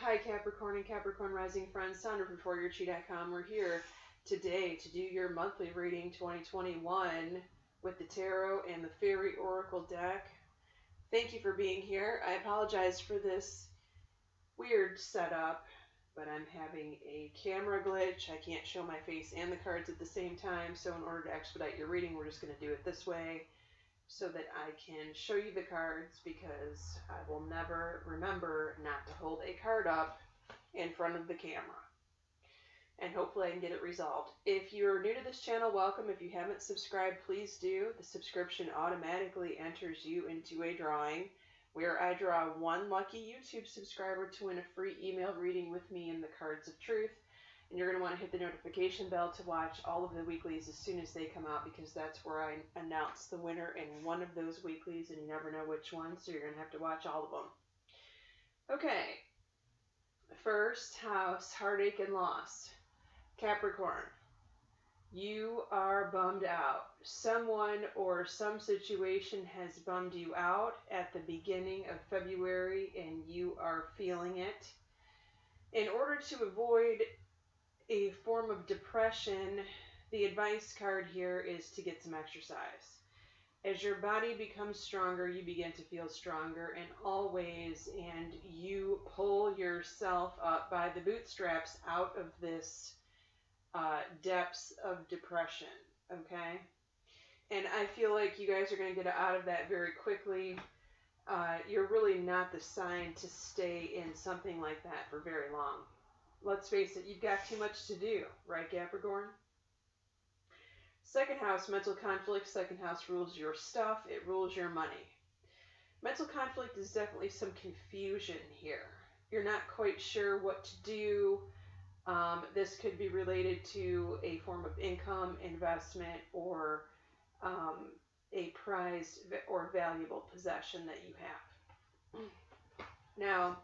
Hi Capricorn and Capricorn Rising friends, sounderforyourchi.com. We're here today to do your monthly reading 2021 with the Tarot and the Fairy Oracle deck. Thank you for being here. I apologize for this weird setup, but I'm having a camera glitch. I can't show my face and the cards at the same time, so in order to expedite your reading, we're just going to do it this way, so that I can show you the cards, because I will never remember not to hold a card up in front of the camera. And hopefully I can get it resolved. If you're new to this channel, welcome. If you haven't subscribed, please do. The subscription automatically enters you into a drawing where I draw one lucky YouTube subscriber to win a free email reading with me in the Cards of Truth. And you're going to want to hit the notification bell to watch all of the weeklies as soon as they come out, because that's where I announce the winner in one of those weeklies, and you never know which one, so you're going to have to watch all of them. Okay. First house, heartache and loss. Capricorn, you are bummed out. Someone or some situation has bummed you out at the beginning of February, and you are feeling it. In order to avoid a form of depression, the advice card here is to get some exercise. As your body becomes stronger, you begin to feel stronger in all ways, and you pull yourself up by the bootstraps out of this depths of depression, okay? And I feel like you guys are going to get out of that very quickly. You're really not the sign to stay in something like that for very long. Let's face it, you've got too much to do, right, Capricorn? Second house, mental conflict. Second house rules your stuff. It rules your money. Mental conflict is definitely some confusion here. You're not quite sure what to do. This could be related to a form of income, investment, or a prized or valuable possession that you have. Now,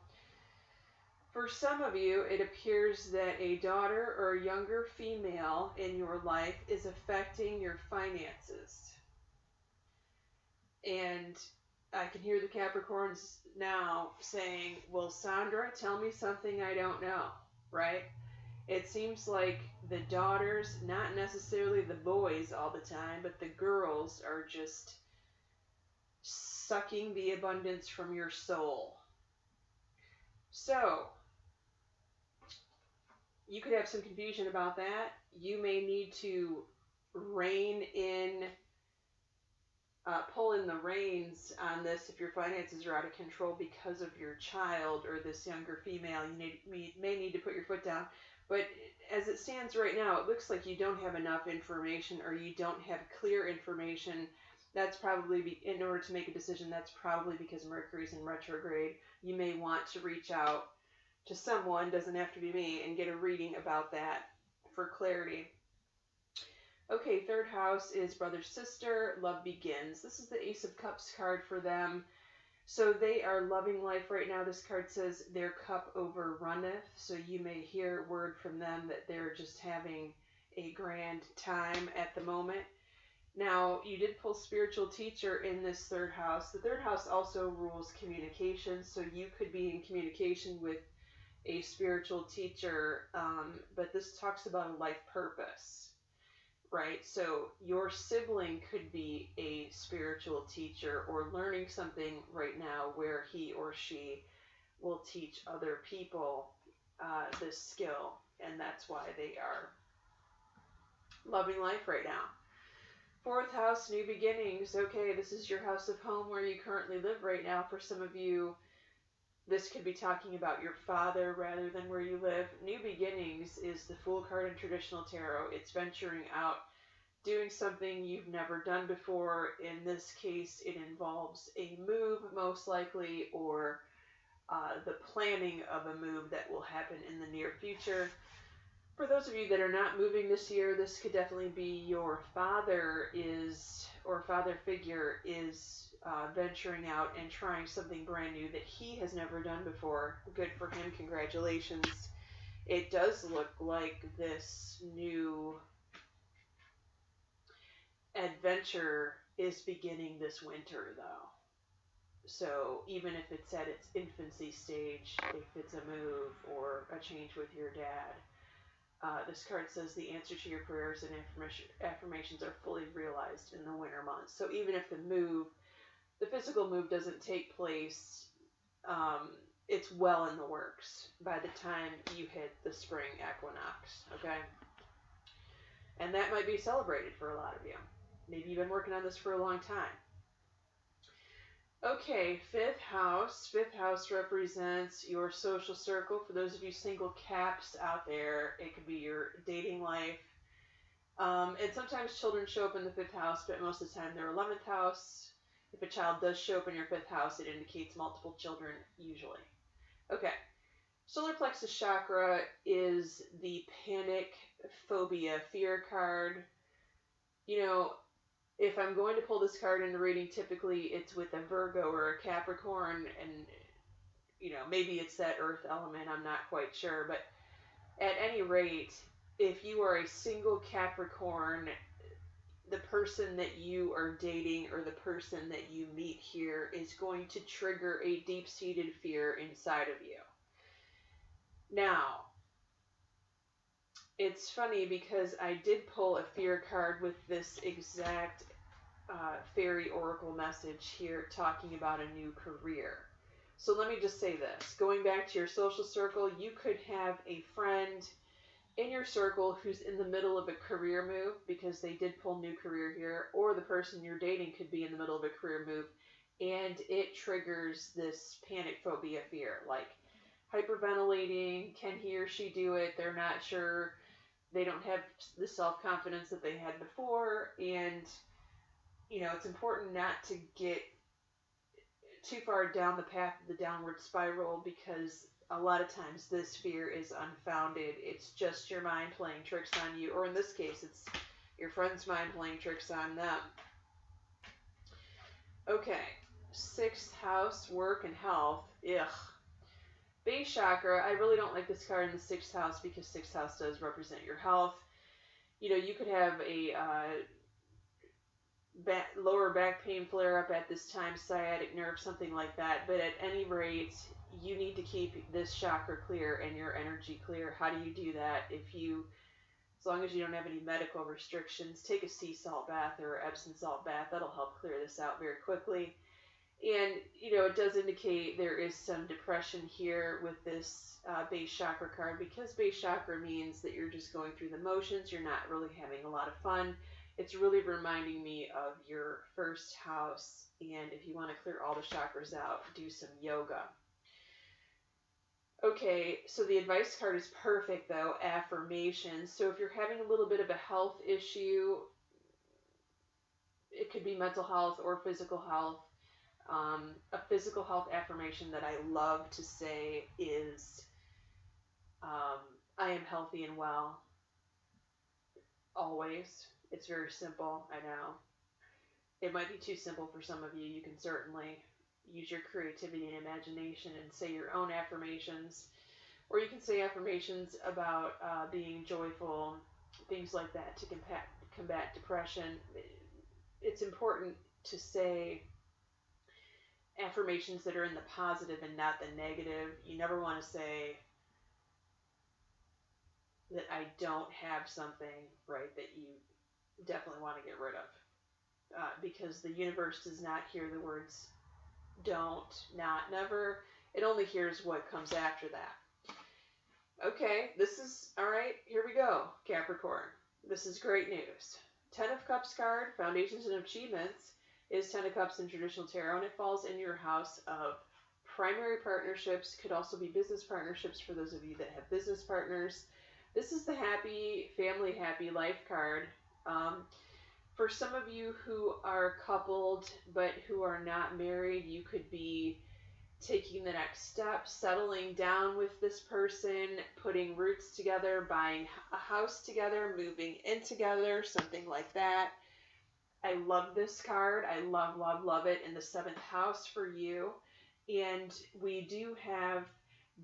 for some of you, it appears that a daughter or a younger female in your life is affecting your finances. And I can hear the Capricorns now saying, well, Sandra, tell me something I don't know, right? It seems like the daughters, not necessarily the boys all the time, but the girls are just sucking the abundance from your soul. So, you could have some confusion about that. You may need to rein in, pull in the reins on this if your finances are out of control because of your child or this younger female. You may need to put your foot down. But as it stands right now, it looks like you don't have enough information, or you don't have clear information. That's probably, in order to make a decision, that's probably because Mercury's in retrograde. You may want to reach out to someone, doesn't have to be me, and get a reading about that for clarity. Okay, third house is brother, sister, love begins. This is the Ace of Cups card for them. So they are loving life right now. This card says their cup overrunneth. So you may hear word from them that they're just having a grand time at the moment. Now, you did pull spiritual teacher in this third house. The third house also rules communication. So you could be in communication with a spiritual teacher, but this talks about a life purpose, right? So your sibling could be a spiritual teacher or learning something right now where he or she will teach other people this skill, and that's why they are loving life right now. Fourth house, new beginnings. Okay, this is your house of home where you currently live right now. For some of you, this could be talking about your father rather than where you live. New beginnings is the Fool card in traditional tarot. It's venturing out, doing something you've never done before. In this case, it involves a move, most likely, or the planning of a move that will happen in the near future. For those of you that are not moving this year, this could definitely be your father or father figure is venturing out and trying something brand new that he has never done before. Good for him. Congratulations. It does look like this new adventure is beginning this winter, though. So even if it's at its infancy stage, if it's a move or a change with your dad, this card says the answer to your prayers and affirmations are fully realized in the winter months. So even if the physical move doesn't take place, it's well in the works by the time you hit the spring equinox, okay? And that might be celebrated for a lot of you. Maybe you've been working on this for a long time. Okay, fifth house. Fifth house represents your social circle. For those of you single caps out there, it could be your dating life. And sometimes children show up in the fifth house, but most of the time they're 11th house. If a child does show up in your fifth house, it indicates multiple children, usually. Okay, solar plexus chakra is the panic, phobia, fear card. You know, if I'm going to pull this card in the reading, typically it's with a Virgo or a Capricorn, and maybe it's that earth element, I'm not quite sure, but at any rate, if you are a single Capricorn, the person that you are dating or the person that you meet here is going to trigger a deep-seated fear inside of you. Now, it's funny because I did pull a fear card with this exact fairy oracle message here talking about a new career. So let me just say this. Going back to your social circle, you could have a friend in your circle who's in the middle of a career move because they did pull new career here, or the person you're dating could be in the middle of a career move and it triggers this panic, phobia, fear, like hyperventilating. Can he or she do it? They're not sure. They don't have the self-confidence that they had before, and it's important not to get too far down the path of the downward spiral, because a lot of times this fear is unfounded. It's just your mind playing tricks on you, or in this case, it's your friend's mind playing tricks on them. Okay, sixth house, work and health. Ugh. Base chakra, I really don't like this card in the sixth house because sixth house does represent your health. You could have a lower back pain flare up at this time, sciatic nerve, something like that. But at any rate, you need to keep this chakra clear and your energy clear. How do you do that? As long as you don't have any medical restrictions, take a sea salt bath or Epsom salt bath. That'll help clear this out very quickly. And, it does indicate there is some depression here with this base chakra card, because base chakra means that you're just going through the motions. You're not really having a lot of fun. It's really reminding me of your first house. And if you want to clear all the chakras out, do some yoga. Okay, so the advice card is perfect, though, affirmations. So if you're having a little bit of a health issue, it could be mental health or physical health. A physical health affirmation that I love to say is, I am healthy and well, always. It's very simple, I know. It might be too simple for some of you. You can certainly use your creativity and imagination and say your own affirmations. Or you can say affirmations about being joyful, things like that, to combat depression. It's important to say affirmations that are in the positive and not the negative. You never want to say that I don't have something, right, that you definitely want to get rid of. Because the universe does not hear the words don't, not, never. It only hears what comes after that. Okay, this is, all right, here we go, Capricorn. This is great news. Ten of Cups card, Foundations and Achievements, is Ten of Cups in traditional tarot, and it falls in your house of primary partnerships. Could also be business partnerships for those of you that have business partners. This is the happy family, happy life card. For some of you who are coupled but who are not married, you could be taking the next step, settling down with this person, putting roots together, buying a house together, moving in together, something like that. I love this card. I love, love, love it in the 7th house for you. And we do have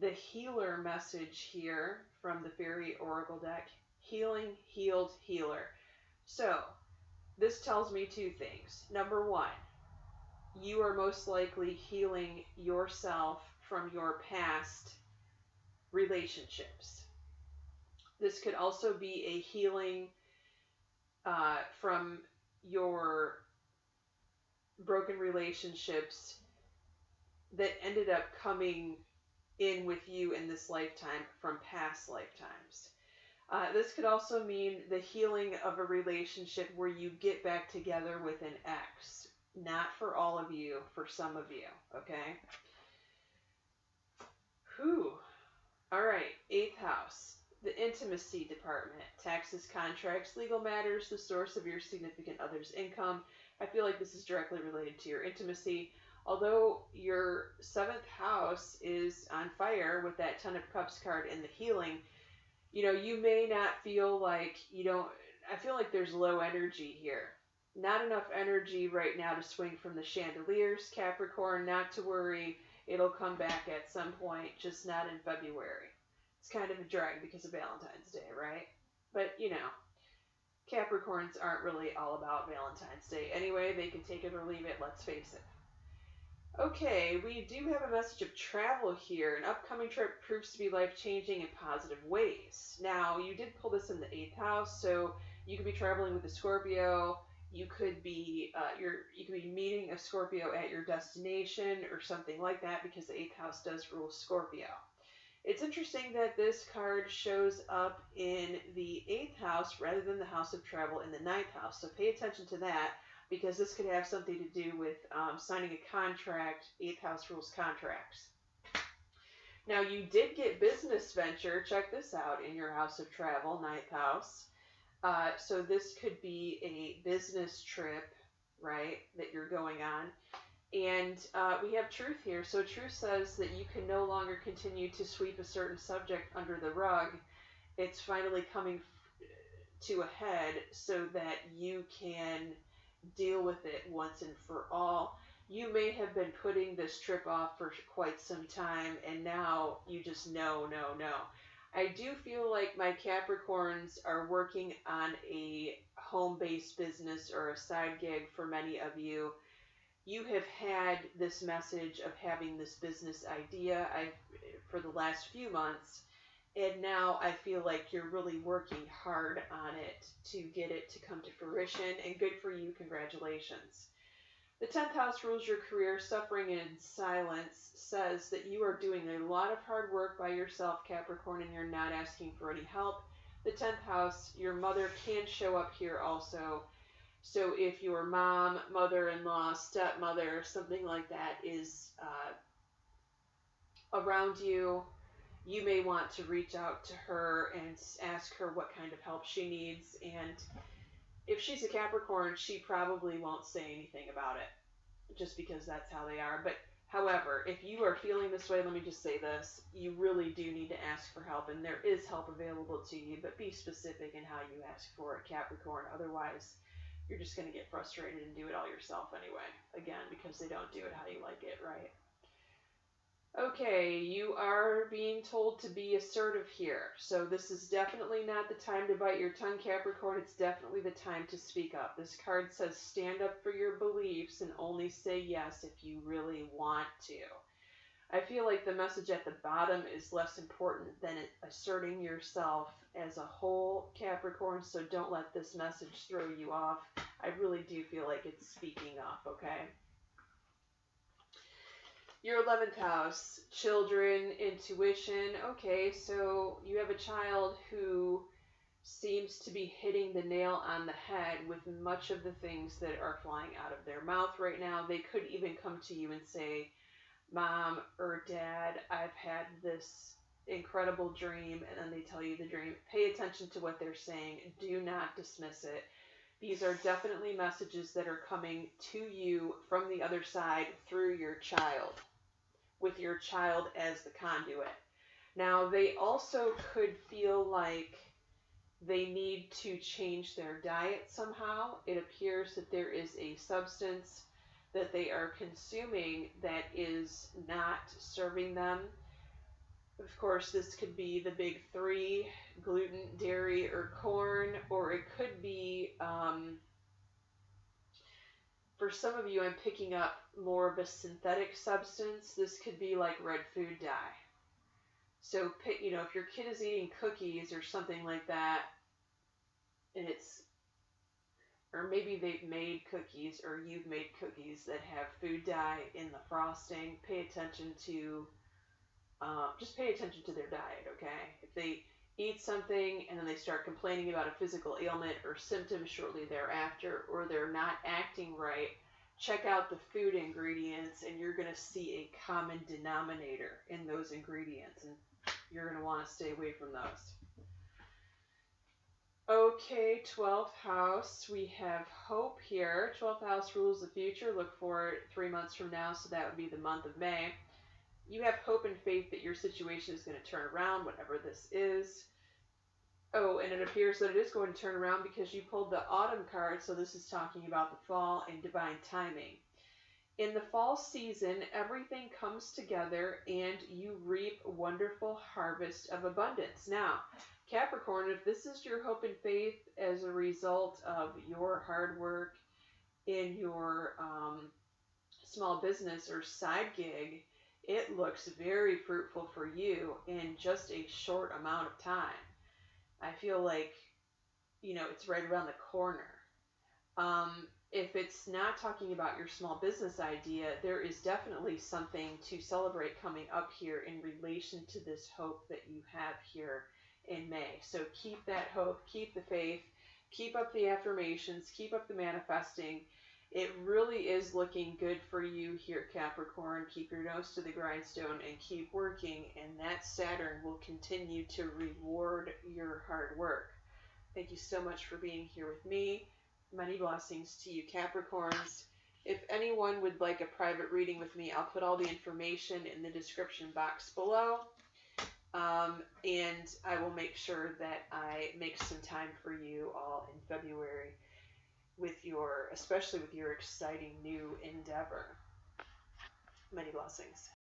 the healer message here from the Fairy Oracle deck. Healing, healed, healer. So, this tells me two things. Number one, you are most likely healing yourself from your past relationships. This could also be a healing from your broken relationships that ended up coming in with you in this lifetime from past lifetimes. This could also mean the healing of a relationship where you get back together with an ex. Not for all of you, for some of you, okay? Whew. All right, 8th house, the intimacy department, taxes, contracts, legal matters, the source of your significant other's income. I feel like this is directly related to your intimacy. Although your 7th house is on fire with that Ten of Cups card and the healing, you may not feel like I feel like there's low energy here. Not enough energy right now to swing from the chandeliers, Capricorn. Not to worry, it'll come back at some point, just not in February. It's kind of a drag because of Valentine's Day, right? But, Capricorns aren't really all about Valentine's Day. Anyway, they can take it or leave it, let's face it. Okay, we do have a message of travel here. An upcoming trip proves to be life-changing in positive ways. Now, you did pull this in the 8th house, so you could be traveling with a Scorpio. You could be you could be meeting a Scorpio at your destination or something like that, because the 8th house does rule Scorpio. It's interesting that this card shows up in the 8th house rather than the house of travel in the 9th house. So pay attention to that, because this could have something to do with signing a contract. 8th house rules contracts. Now, you did get business venture, check this out, in your house of travel, 9th house. So this could be a business trip, right, that you're going on. And we have truth here. So truth says that you can no longer continue to sweep a certain subject under the rug. It's finally coming to a head so that you can deal with it once and for all. You may have been putting this trip off for quite some time, and now you just no. I do feel like my Capricorns are working on a home-based business or a side gig for many of you. You have had this message of having this business idea for the last few months, and now I feel like you're really working hard on it to get it to come to fruition, and good for you, congratulations. The 10th house rules your career. Suffering in silence says that you are doing a lot of hard work by yourself, Capricorn, and you're not asking for any help. The 10th house, your mother can show up here also. So if your mom, mother-in-law, stepmother, something like that is around you, you may want to reach out to her and ask her what kind of help she needs. And if she's a Capricorn, she probably won't say anything about it, just because that's how they are. But however, if you are feeling this way, let me just say this. You really do need to ask for help, and there is help available to you, but be specific in how you ask for it, Capricorn. Otherwise, you're just going to get frustrated and do it all yourself anyway. Again, because they don't do it how you like it, right? Okay, you are being told to be assertive here. So this is definitely not the time to bite your tongue, Capricorn. It's definitely the time to speak up. This card says stand up for your beliefs and only say yes if you really want to. I feel like the message at the bottom is less important than asserting yourself as a whole, Capricorn, so don't let this message throw you off. I really do feel like it's speaking up, okay? Your 11th house, children, intuition. Okay, so you have a child who seems to be hitting the nail on the head with much of the things that are flying out of their mouth right now. They could even come to you and say, Mom or Dad, I've had this incredible dream, and then they tell you the dream. Pay attention to what they're saying. Do not dismiss it. These are definitely messages that are coming to you from the other side through your child, with your child as the conduit. Now, they also could feel like they need to change their diet somehow. It appears that there is a substance that they are consuming that is not serving them. Of course, this could be the big three: gluten, dairy, or corn, or it could be, for some of you, I'm picking up more of a synthetic substance, this could be like red food dye. So, if your kid is eating cookies or something like that, and or maybe they've made cookies or you've made cookies that have food dye in the frosting, just pay attention to their diet, okay? If they eat something and then they start complaining about a physical ailment or symptoms shortly thereafter, or they're not acting right, check out the food ingredients and you're going to see a common denominator in those ingredients, and you're going to want to stay away from those. Okay, 12th house, we have hope here. 12th house rules the future. Look for it 3 months from now, so that would be the month of May. You have hope and faith that your situation is going to turn around, whatever this is. Oh, and it appears that it is going to turn around because you pulled the autumn card, so this is talking about the fall and divine timing. In the fall season, everything comes together and you reap a wonderful harvest of abundance. Now, Capricorn, if this is your hope and faith as a result of your hard work in your small business or side gig, it looks very fruitful for you in just a short amount of time. I feel like, it's right around the corner. If it's not talking about your small business idea, there is definitely something to celebrate coming up here in relation to this hope that you have here in May. So keep that hope, keep the faith, keep up the affirmations, keep up the manifesting. It really is looking good for you here, Capricorn. Keep your nose to the grindstone and keep working, and that Saturn will continue to reward your hard work. Thank you so much for being here with me. Many blessings to you, Capricorns. If anyone would like a private reading with me, I'll put all the information in the description box below. And I will make sure that I make some time for you all in February especially with your exciting new endeavor. Many blessings.